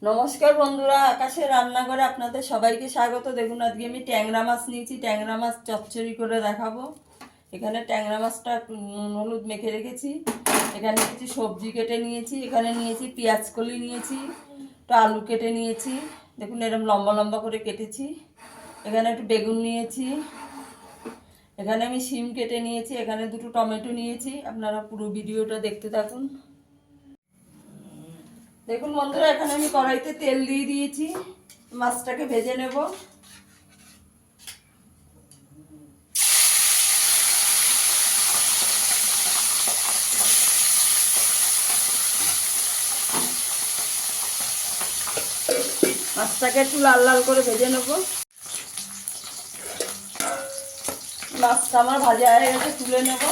নমস্কার বন্ধুরা, আকাশের রান্নাঘরে আপনাদের সবাইকে স্বাগত। দেখুন আজকে আমি ট্যাংরা মাছ নিয়েছি। ট্যাংরা মাছ চচ্চড়ি করে দেখাবো। এখানে ট্যাংরা মাছটা নুন হলুদ মেখে রেখেছি। এখানে কিছু সবজি কেটে নিয়েছি। এখানে নিয়েছি পেঁয়াজ কলি, নিয়েছি একটু আলু কেটে নিয়েছি। দেখুন এরকম লম্বা লম্বা করে কেটেছি। এখানে একটু বেগুন নিয়েছি। এখানে আমি শিম কেটে নিয়েছি। এখানে দুটো টমেটো নিয়েছি। আপনারা পুরো ভিডিওটা দেখতে থাকুন। দেখুন বন্ধুরা, এখানে আমি কড়াইতে তেল দিয়ে দিয়েছি। মাছটাকে ভেজে নেব। মাছটাকে একটু লাল লাল করে ভেজে নেব। মাছটা আমার ভাজা হয়ে গেছে, তুলে নেব।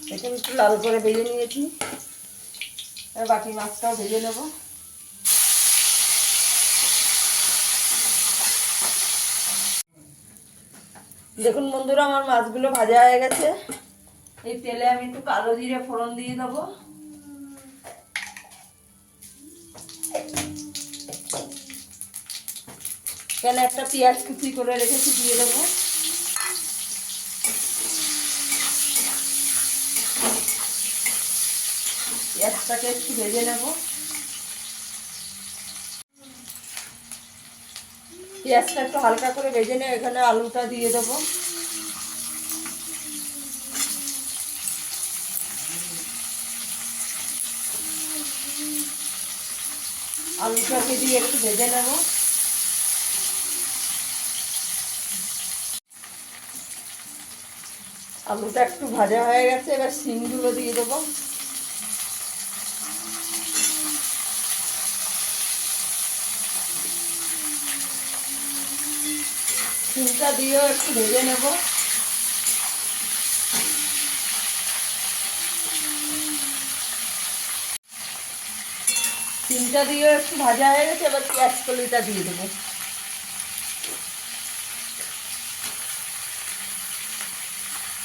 দেখুন একটু লাল করে ভেজে নিয়েছি। বাকি মাছটাও ভেজে নেব। দেখুন বন্ধুরা, আমার মাছগুলো ভাজা হয়ে গেছে। এই তেলে আমি একটু কালো জিরে ফোড়ন দিয়ে দেবো। এখানে একটা পেঁয়াজ কুচি করে রেখেছি, দিয়ে দেবো। পেঁয়াজটাকে একটু ভেজে নেব। পেঁয়াজটা একটু হালকা করে ভেজে নিয়ে এখানে আলুটা দিয়ে দেবো। আলুটাকে দিয়ে একটু ভেজে নেব। আলুটা একটু ভাজা হয়ে গেছে, এবার শিমগুলো দিয়ে দেবো। শিমটা দিয়েও একটু ভেজে নেব। শিমটা দিয়েও একটু ভাজা হয়ে গেছে, এবার পেঁয়াজ কলিটা দিয়ে দেবো।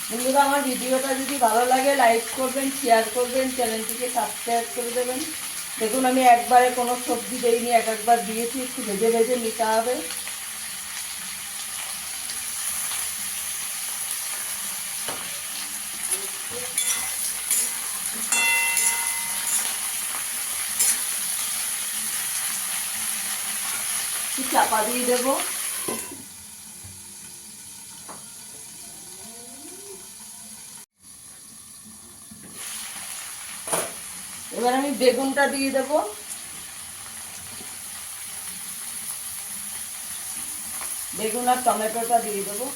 বন্ধুরা, আমার ভিডিওটা যদি ভালো লাগে লাইক করবেন, শেয়ার করবেন, চ্যানেলটিকে সাবস্ক্রাইব করে দেবেন। দেখুন আমি একবারে কোনো সবজি দেইনি, একবার দিয়েছি। একটু ভেজে ভেজে নিতে হবে। চাপা দিয়ে দেবো। এবার আমি বেগুনটা দিয়ে দেবো। বেগুন আর টমেটোটা দিয়ে দেবো।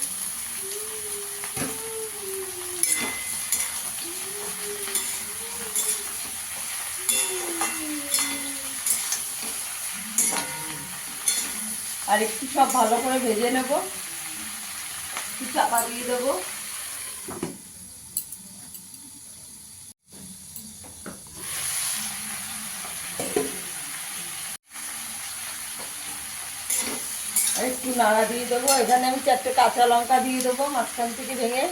আর একটু সব ভালো করে ভেজে নেব। একটু চাপা দিয়ে দেবো। আর একটু নাড়া দিয়ে দেবো। এখানে আমি 4টে কাঁচা লঙ্কা দিয়ে দেবো মাঝখান থেকে ভেঙে।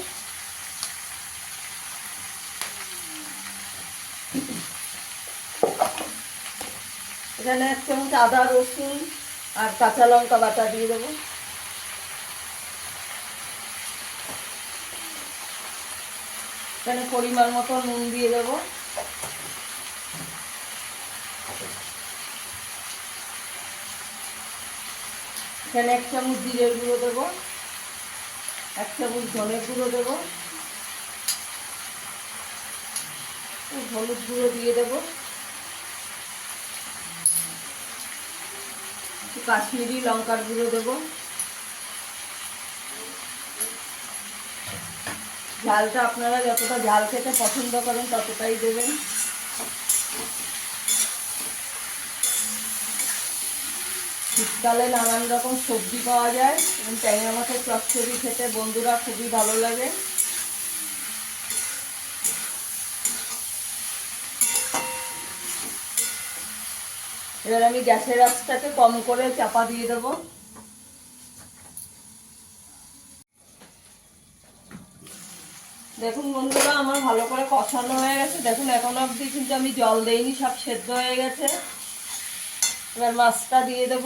এখানে 1 চামচ আদা রসুন আর কাঁচা লঙ্কা বাটা দিয়ে দেবো। এখানে পরিমাণ মতো নুন দিয়ে দেবো। এখানে 1 চামচ জিরের গুঁড়ো দেবো। 1 চামচ ধনের গুঁড়ো দেবো। হলুদ গুঁড়ো দিয়ে দেবো। একটু কাশ্মীরি লঙ্কার গুঁড়ো দেবো। ঝালটা আপনারা যতটা ঝাল খেতে পছন্দ করেন ততটাই দেবেন। শীতকালে নানান রকম সবজি পাওয়া যায় এবং ট্যাংরা মাছের চচ্চড়ি খেতে বন্ধুরা খুবই ভালো লাগে। এবার আমি গ্যাসের আঁচটাকে কম করে চাপা দিয়ে দেবো। দেখুন বন্ধুরা, আমার ভালো করে কষানো হয়ে গেছে। দেখুন এখন অবধি কিন্তু আমি জল দেইনি, সব সেদ্ধ হয়ে গেছে। এবার মাছটা দিয়ে দেব।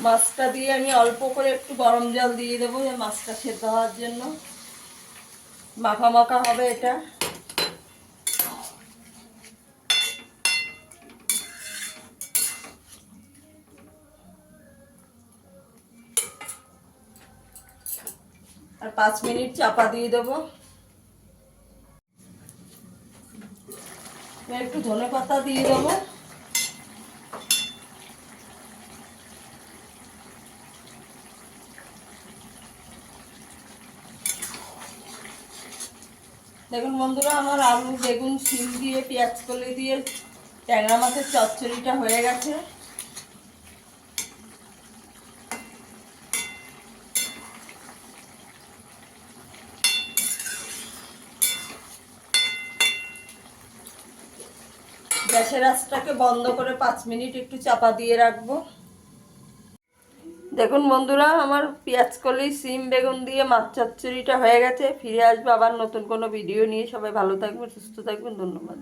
মাছটা দিয়ে আমি অল্প করে একটু গরম জল দিয়ে দেবো, যে মাছটা সেদ্ধ হওয়ার জন্য। মাখা মাখা হবে এটা। আর 5 মিনিট চাপা দিয়ে দেবো। একটু ধনে পাতা দিয়ে দেবো। দেখুন বন্ধুরা, আমার আলু বেগুন শিম দিয়ে পেঁয়াজ কলি দিয়ে ট্যাংরা মাছের চচ্চড়িটা হয়ে গেছে। গ্যাসের আঁচটাকে বন্ধ করে 5 মিনিট একটু চাপা দিয়ে রাখবো। দেখুন বন্ধুরা, আমার পেঁয়াজ কলি সিম বেগুন দিয়ে মাছ চচ্চড়িটা হয়ে গেছে। ফিরে আসবো আবার নতুন কোনো ভিডিও নিয়ে। সবাই ভালো থাকবেন, সুস্থ থাকবেন। ধন্যবাদ।